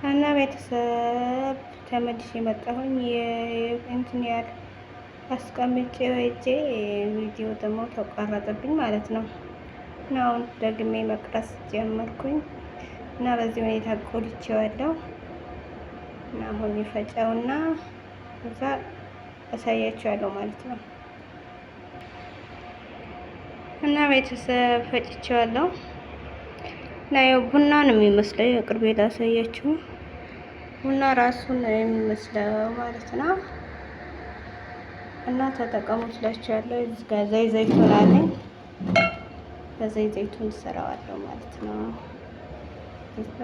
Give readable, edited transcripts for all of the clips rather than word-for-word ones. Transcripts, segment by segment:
እና ቤተሰብ ተመልሼ መጣሁኝ። እንትን ያህል አስቀምጬ ወይጄ ቪዲዮ ደግሞ ተቋረጠብኝ ማለት ነው። እና አሁን ደግሜ መቅረጽ ጀመርኩኝ እና በዚህ ሁኔታ ቆልቼዋለሁ። እና አሁን ይፈጨውና እዛ አሳያችኋለሁ ማለት ነው። እና ቤተሰብ ፈጭቼዋለሁ እና ያው ቡና ነው የሚመስለው። የቅርቤ ላሳያችሁ ቡና ራሱን ነው የሚመስለው ማለት ነው። እና ተጠቀሙ ስላችኋለሁ። እዚህ ጋር ዘይቱን አለኝ። በዘይቱን እሰራዋለሁ ማለት ነው።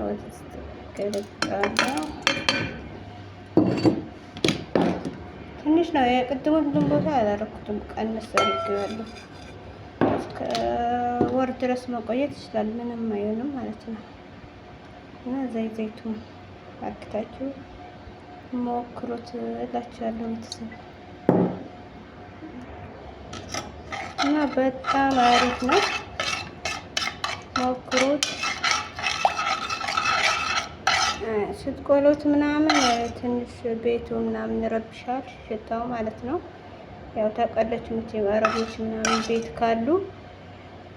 ውስጥ ገለብጠዋለሁ። ትንሽ ነው የቅድሙን ሁሉም ቦታ አላደረኩትም፣ ቀንስ አድርጌዋለሁ። እስከ ወር ድረስ መቆየት ይችላል፣ ምንም አይሆንም ማለት ነው። እና ዘይቱን አርክታችሁ ሞክሩት እላችኋለሁ ቤተሰብ። እና በጣም አሪፍ ነው፣ ሞክሩት። ስትቆሉት ምናምን ትንሽ ቤቱ ምናምን ይረብሻል ሽታው ማለት ነው። ያው ታውቃለች መቼም አረቦች ምናምን ቤት ካሉ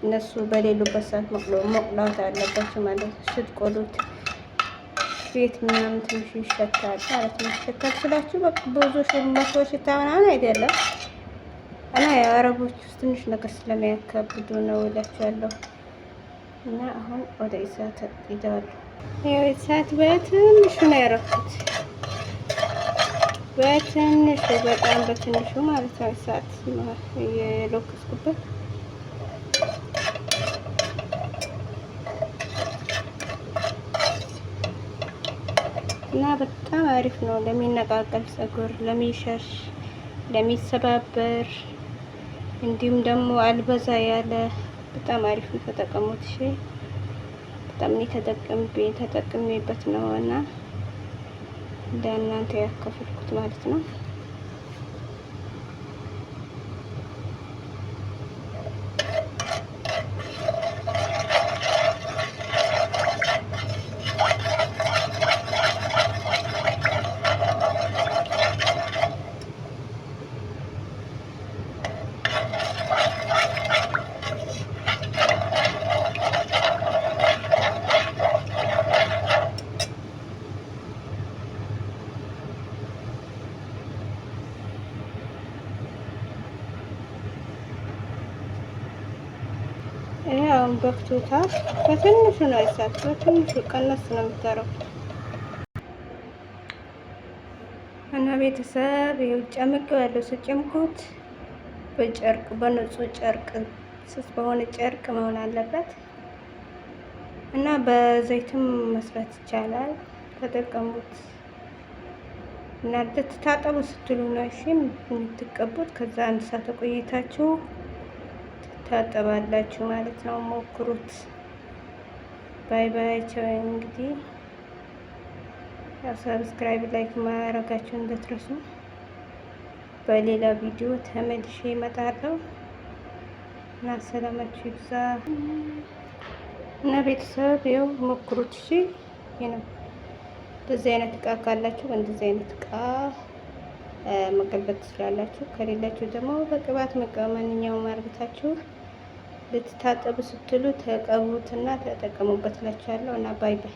እነሱ በሌሉበት ሰዓት መቁላት አለባቸው ማለት ነው። ስትቆሉት ቤት ምናምን ትንሽ ይሸታል ማለት ነው። ይሸታል ስላችሁ በቃ ብዙ መጥፎ ሽታ ምናምን አይደለም። እና የአረቦች ውስጥ ትንሽ ነገር ስለሚያካብዱ ነው እላችኋለሁ። እና አሁን ወደ እሳት ይዘዋለሁ። ያው እሳት በትንሹ ነው ያደረኩት፣ በትንሹ በጣም በትንሹ ማለት ነው። እሳት የለኮስኩበት እና በጣም አሪፍ ነው ለሚነቃቀል ፀጉር፣ ለሚሸሽ፣ ለሚሰባበር እንዲሁም ደግሞ አልበዛ ያለ በጣም አሪፍ ነው። ተጠቀሙት። እሺ በጣም ተጠቅሜበት ነው እና ለእናንተ ያካፈልኩት ማለት ነው። አሁን በክቶታል። በትንሹ ነው እሳት በትንሹ ቀነስ ነው የምታረጉት። እና ቤተሰብ ይኸው ጨምቄዋለሁ። ስጨምቁት በጨርቅ በንጹህ ጨርቅ ስስ በሆነ ጨርቅ መሆን አለበት። እና በዘይትም መስራት ይቻላል። ተጠቀሙት። እና ልትታጠቡ ስትሉ ነው እሺ የምትቀቡት። ከዛ አንድ ሰዓት ቆይታችሁ ታጠባላችሁ ማለት ነው። ሞክሩት። ባይ ባይ። ቻው። እንግዲህ ያው ሰብስክራይብ፣ ላይክ ማድረጋችሁን እንዳትረሱ። በሌላ ቪዲዮ ተመልሼ እመጣለሁ እና ሰላማችሁ ይብዛ። እና ቤተሰብ ያው ሞክሩት። እሺ ነው እንደዚህ አይነት እቃ ካላችሁ በእንደዚህ አይነት እቃ መቀባት ትችላላችሁ። ከሌላችሁ ደግሞ በቅባት ማንኛውም አርግታችሁ ልትታጠቡ ስትሉ ተቀቡትና ተጠቀሙበት እላችኋለሁ። እና ባይ ባይ።